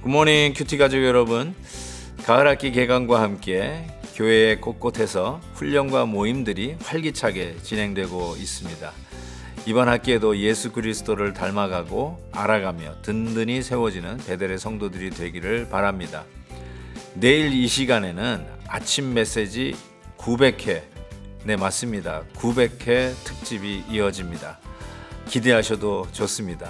굿모닝 큐티 가족 여러분, 가을학기 개강과 함께 교회 곳곳에서 훈련과 모임들이 활기차게 진행되고 있습니다. 이번 학기에도 예수 그리스도를 닮아가고 알아가며 든든히 세워지는 베델의 성도들이 되기를 바랍니다. 내일 이 시간에는 아침 메시지 900회, 네 맞습니다, 900회 특집이 이어집니다. 기대하셔도 좋습니다.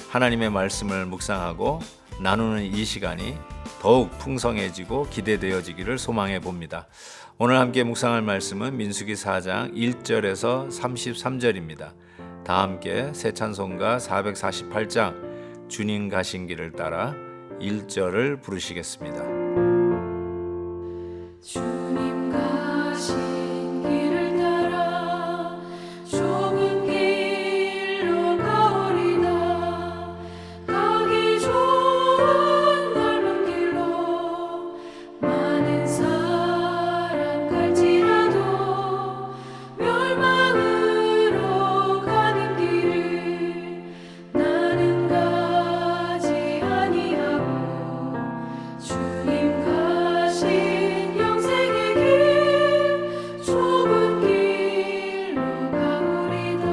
하나님의 말씀을 묵상하고 나누는 이 시간이 더욱 풍성해지고 기대되어지기를 소망해 봅니다. 오늘 함께 묵상할 말씀은 민수기 4장 1절에서 33절입니다. 다 함께 새 찬송가 448장 주님 가신 길을 따라 1절을 부르시겠습니다. 주님 가신 길을 따라 좁은 길로 가오리다. 가기 좋은 넓은 길로 많은 사람 갈지라도 멸망으로 가는 길을 나는 가지 아니하고 주님 가신 영생의 길 좁은 길로 가오리다.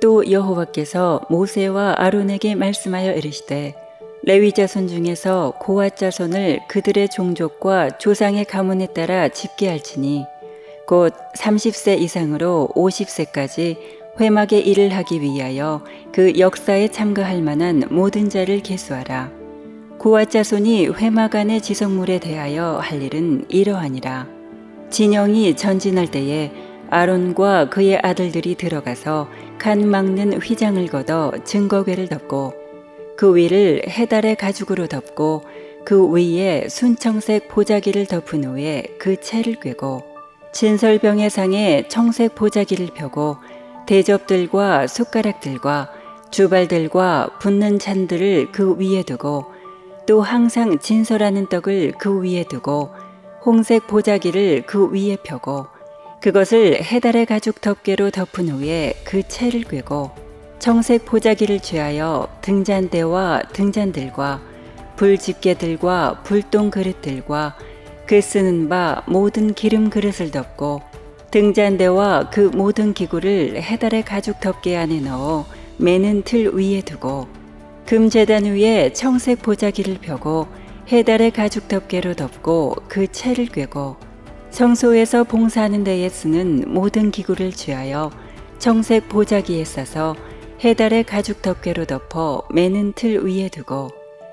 또 여호와께서 모세와 아론에게 말씀하여 이르시되 레위 자손 중에서 고앗 자손을 그들의 종족과 조상의 가문에 따라 집계할지니 곧 30세 이상으로 50세까지 회막의 일을 하기 위하여 그 역사에 참가할 만한 모든 자를 계수하라. 고앗 자손이 회막 안의 지성물에 대하여 할 일은 이러하니라. 진영이 전진할 때에 아론과 그의 아들들이 들어가서 간 막는 휘장을 걷어 증거궤를 덮고 그 위를 해달의 가죽으로 덮고 그 위에 순청색 보자기를 덮은 후에 그 채를 꿰고 진설병의 상에 청색 보자기를 펴고 대접들과 숟가락들과 주발들과 붓는 잔들을 그 위에 두고 또 항상 진설하는 떡을 그 위에 두고 홍색 보자기를 그 위에 펴고 그것을 해달의 가죽 덮개로 덮은 후에 그 채를 꿰고 청색 보자기를 취하여 등잔대와 등잔들과 불집게들과 불똥 그릇들과 그 쓰는 바 모든 기름 그릇을 덮고 등잔대와 그 모든 기구를 해달의 가죽 덮개 안에 넣어 매는 틀 위에 두고 금제단 위에 청색 보자기를 펴고 해달의 가죽 덮개로 덮고 그 채를 꿰고 성소에서 봉사하는 데에 쓰는 모든 기구를 취하여 청색 보자기에 싸서 해달의 가죽 덮개로 덮어 매는 틀 위에 두고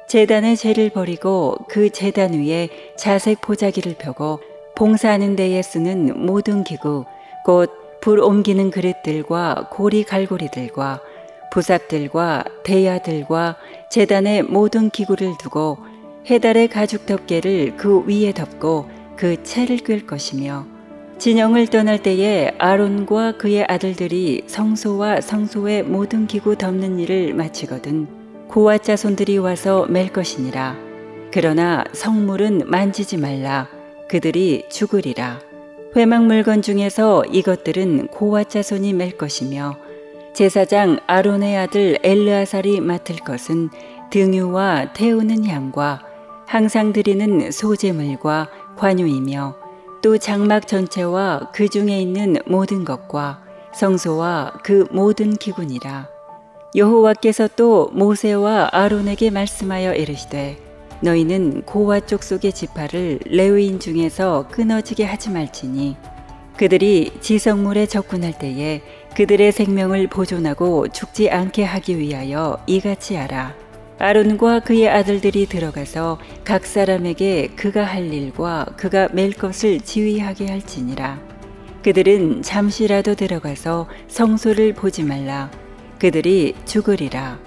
제단의 재를 버리고 그 제단 위에 자색 보자기를 펴고 봉사하는 데에 쓰는 모든 기구 곧 불 옮기는 그릇들과 고리 갈고리들과 부삽들과 대야들과 제단의 모든 기구를 두고 해달의 가죽 덮개를 그 위에 덮고 그 채를 꿰 것이며 진영을 떠날 때에 아론과 그의 아들들이 성소와 성소의 모든 기구 덮는 일을 마치거든 고앗 자손들이 와서 맬 것이니라. 그러나 성물은 만지지 말라. 그들이 죽으리라. 회막 물건 중에서 이것들은 고앗 자손이 맬 것이며 제사장 아론의 아들 엘르아살이 맡을 것은 등유와 태우는 향과 항상 드리는 소제물과 관유이며 또 장막 전체와 그 중에 있는 모든 것과 성소와 그 모든 기구니라. 여호와께서 또 모세와 아론에게 말씀하여 이르시되 너희는 고앗 족속의 지파를 레위인 중에서 끊어지게 하지 말지니 그들이 지성물에 접근할 때에 그들의 생명을 보존하고 죽지 않게 하기 위하여 이같이 하라. 아론과 그의 아들들이 들어가서 각 사람에게 그가 할 일과 그가 맬 것을 지휘하게 할지니라. 그들은 잠시라도 들어가서 성소를 보지 말라. 그들이 죽으리라.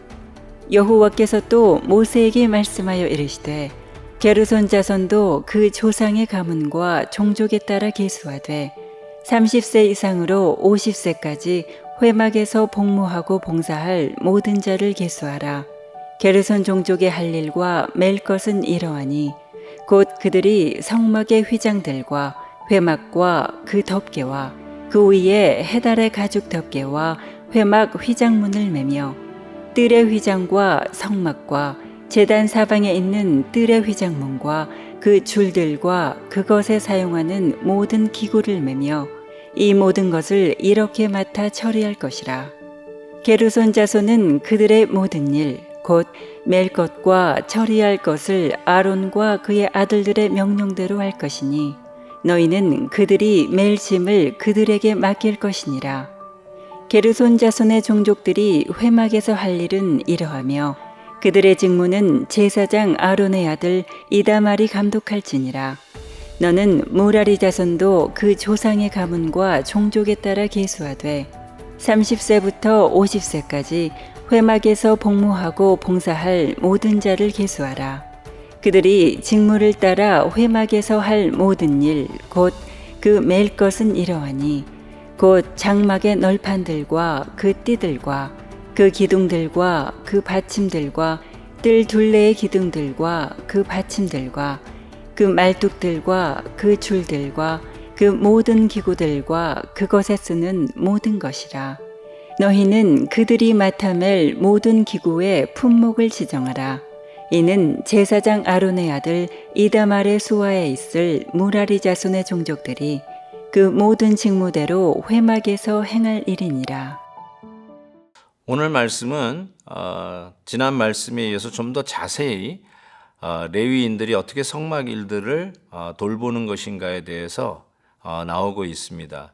여호와께서 또 모세에게 말씀하여 이르시되 게르손 자손도 그 조상의 가문과 종족에 따라 계수하되 30세 이상으로 50세까지 회막에서 복무하고 봉사할 모든 자를 계수하라. 게르손 종족의 할 일과 맬 것은 이러하니 곧 그들이 성막의 휘장들과 회막과 그 덮개와 그 위에 해달의 가죽 덮개와 회막 휘장문을 매며 뜰의 휘장과 성막과 제단 사방에 있는 뜰의 휘장문과 그 줄들과 그것에 사용하는 모든 기구를 매며 이 모든 것을 이렇게 맡아 처리할 것이라. 게르손 자손은 그들의 모든 일, 곧 맬 것과 처리할 것을 아론과 그의 아들들의 명령대로 할 것이니 너희는 그들이 맬 짐을 그들에게 맡길 것이니라. 게르손 자손의 종족들이 회막에서 할 일은 이러하며 그들의 직무는 제사장 아론의 아들 이다말이 감독할지니라. 너는 무라리 자손도 그 조상의 가문과 종족에 따라 계수하되 30세부터 50세까지 회막에서 복무하고 봉사할 모든 자를 계수하라. 그들이 직무를 따라 회막에서 할 모든 일, 곧 그 맬 것은 이러하니 곧 장막의 널판들과 그 띠들과 그 기둥들과 그 받침들과 뜰 둘레의 기둥들과 그 받침들과 그 말뚝들과 그 줄들과 그 모든 기구들과 그것에 쓰는 모든 것이라. 너희는 그들이 맡아 맬 모든 기구의 품목을 지정하라. 이는 제사장 아론의 아들 이다말의 수하에 있을 무라리 자손의 종족들이 그 모든 직무대로 회막에서 행할 일이니라. 오늘 말씀은 지난 말씀에 이어서 좀 더 자세히 레위인들이 어떻게 성막 일들을 돌보는 것인가에 대해서 나오고 있습니다.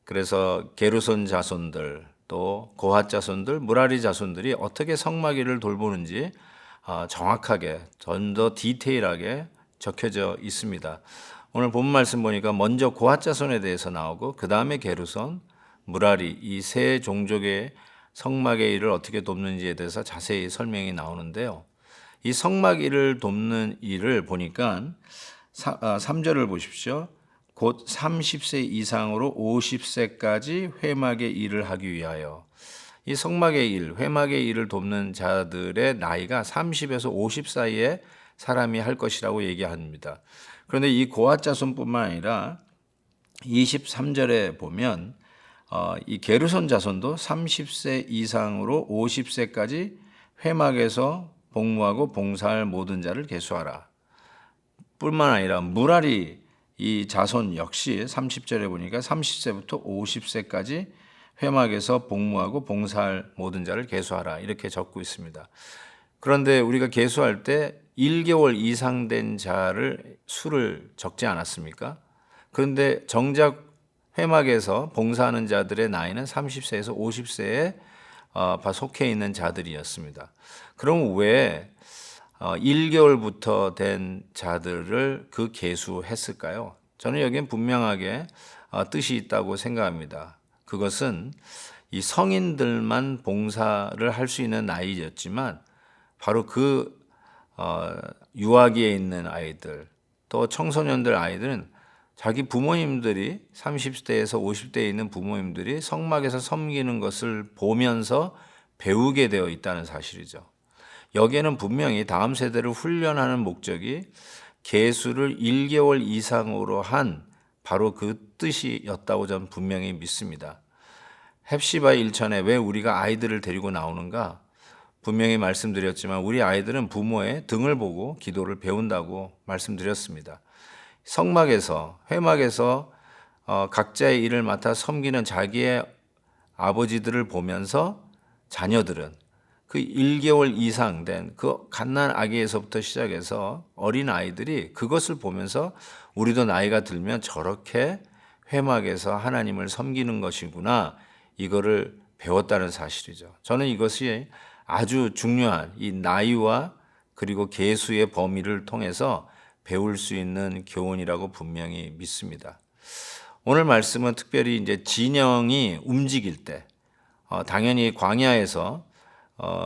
그래서 게르손 자손들 또 고핫 자손들, 무라리 자손들이 어떻게 성막 일을 돌보는지 정확하게 좀 더 디테일하게 적혀져 있습니다. 오늘 본 말씀 보니까 먼저 고핫 자손에 대해서 나오고 그 다음에 게르손, 무라리 이 세 종족의 성막의 일을 어떻게 돕는지에 대해서 자세히 설명이 나오는데요. 이 성막 일을 돕는 일을 보니까 3절을 보십시오. 곧 30세 이상으로 50세까지 회막의 일을 하기 위하여. 이 성막의 일, 회막의 일을 돕는 자들의 나이가 30에서 50 사이에 사람이 할 것이라고 얘기합니다. 그런데 이 고핫 자손뿐만 아니라 23절에 보면 이 게르손 자손도 30세 이상으로 50세까지 회막에서 복무하고 봉사할 모든 자를 계수하라. 뿐만 아니라 무라리 이 자손 역시 30절에 보니까 30세부터 50세까지 회막에서 복무하고 봉사할 모든 자를 계수하라 이렇게 적고 있습니다. 그런데 우리가 계수할 때 1개월 이상 된 자를 수를 적지 않았습니까? 그런데 정작 회막에서 봉사하는 자들의 나이는 30세에서 50세에 속해 있는 자들이었습니다. 그럼 왜 1개월부터 된 자들을 그 계수했을까요? 저는 여기엔 분명하게 뜻이 있다고 생각합니다. 그것은 이 성인들만 봉사를 할 수 있는 나이였지만 바로 그 유아기에 있는 아이들 또 청소년들 아이들은 자기 부모님들이 30대에서 50대에 있는 부모님들이 성막에서 섬기는 것을 보면서 배우게 되어 있다는 사실이죠. 여기에는 분명히 다음 세대를 훈련하는 목적이 계수를 1개월 이상으로 한 바로 그 뜻이었다고 저는 분명히 믿습니다. 헵시바의 일천에 왜 우리가 아이들을 데리고 나오는가? 분명히 말씀드렸지만 우리 아이들은 부모의 등을 보고 기도를 배운다고 말씀드렸습니다. 성막에서 회막에서 각자의 일을 맡아 섬기는 자기의 아버지들을 보면서 자녀들은 그 1개월 이상 된 그 갓난 아기에서부터 시작해서 어린 아이들이 그것을 보면서 우리도 나이가 들면 저렇게 회막에서 하나님을 섬기는 것이구나 이거를 배웠다는 사실이죠. 저는 이것이 아주 중요한 이 나이와 그리고 계수의 범위를 통해서 배울 수 있는 교훈이라고 분명히 믿습니다. 오늘 말씀은 특별히 이제 진영이 움직일 때, 당연히 광야에서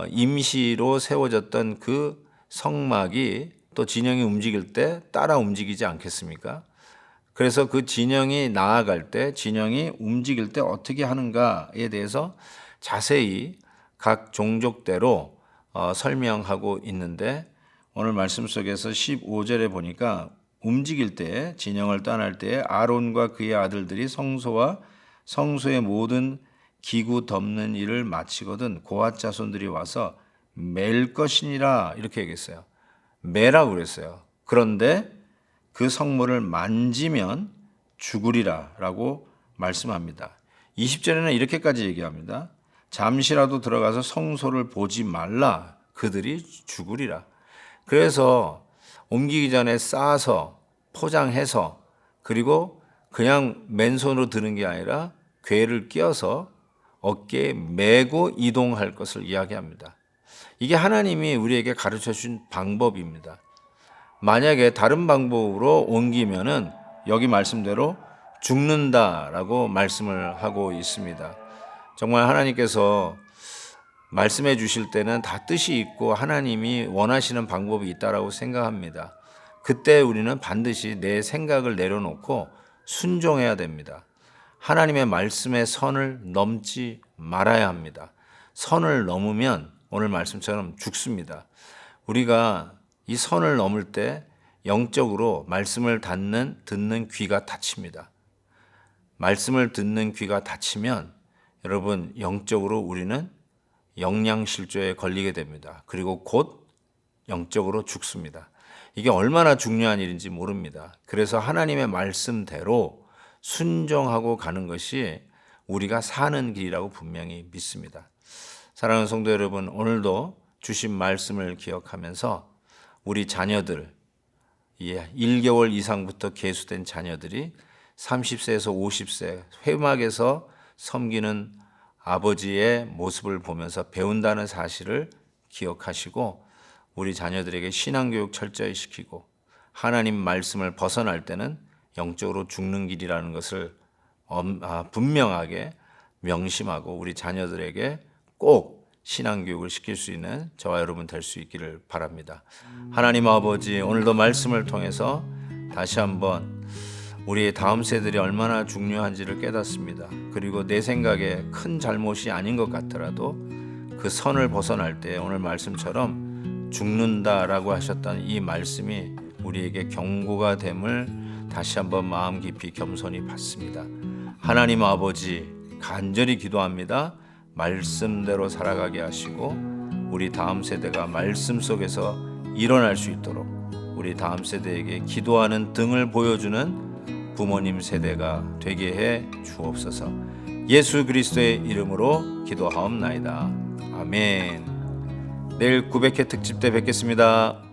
임시로 세워졌던 그 성막이 또 진영이 움직일 때 따라 움직이지 않겠습니까? 그래서 그 진영이 나아갈 때, 진영이 움직일 때 어떻게 하는가에 대해서 자세히 각 종족대로 설명하고 있는데, 오늘 말씀 속에서 15절에 보니까 움직일 때, 진영을 떠날 때 아론과 그의 아들들이 성소와 성소의 모든 기구 덮는 일을 마치거든 고앗 자손들이 와서 맬 것이니라, 이렇게 얘기했어요. 매라고 그랬어요. 그런데 그 성물을 만지면 죽으리라 라고 말씀합니다. 20절에는 이렇게까지 얘기합니다. 잠시라도 들어가서 성소를 보지 말라, 그들이 죽으리라. 그래서 옮기기 전에 싸서 포장해서, 그리고 그냥 맨손으로 드는 게 아니라 궤를 끼워서 어깨에 메고 이동할 것을 이야기합니다. 이게 하나님이 우리에게 가르쳐 준 방법입니다. 만약에 다른 방법으로 옮기면은 여기 말씀대로 죽는다라고 말씀을 하고 있습니다. 정말 하나님께서 말씀해 주실 때는 다 뜻이 있고 하나님이 원하시는 방법이 있다라고 생각합니다. 그때 우리는 반드시 내 생각을 내려놓고 순종해야 됩니다. 하나님의 말씀의 선을 넘지 말아야 합니다. 선을 넘으면 오늘 말씀처럼 죽습니다. 우리가 이 선을 넘을 때 영적으로 말씀을 듣는 귀가 닫힙니다. 말씀을 듣는 귀가 닫히면 여러분, 영적으로 우리는 영양실조에 걸리게 됩니다. 그리고 곧 영적으로 죽습니다. 이게 얼마나 중요한 일인지 모릅니다. 그래서 하나님의 말씀대로 순종하고 가는 것이 우리가 사는 길이라고 분명히 믿습니다. 사랑하는 성도 여러분, 오늘도 주신 말씀을 기억하면서 우리 자녀들, 1개월 이상부터 계수된 자녀들이 30세에서 50세 회막에서 섬기는 아버지의 모습을 보면서 배운다는 사실을 기억하시고, 우리 자녀들에게 신앙교육 철저히 시키고 하나님 말씀을 벗어날 때는 영적으로 죽는 길이라는 것을 분명하게 명심하고 우리 자녀들에게 꼭 신앙교육을 시킬 수 있는 저와 여러분 될 수 있기를 바랍니다. 하나님 아버지, 오늘도 말씀을 통해서 다시 한번 우리의 다음 세대들이 얼마나 중요한지를 깨닫습니다. 그리고 내 생각에 큰 잘못이 아닌 것 같더라도 그 선을 벗어날 때 오늘 말씀처럼 죽는다라고 하셨던 이 말씀이 우리에게 경고가 됨을 다시 한번 마음 깊이 겸손히 받습니다. 하나님 아버지, 간절히 기도합니다. 말씀대로 살아가게 하시고 우리 다음 세대가 말씀 속에서 일어날 수 있도록 우리 다음 세대에게 기도하는 등을 보여주는 부모님 세대가 되게 해 주옵소서. 예수 그리스도의 이름으로 기도하옵나이다. 아멘. 내일 900회 특집 때 뵙겠습니다.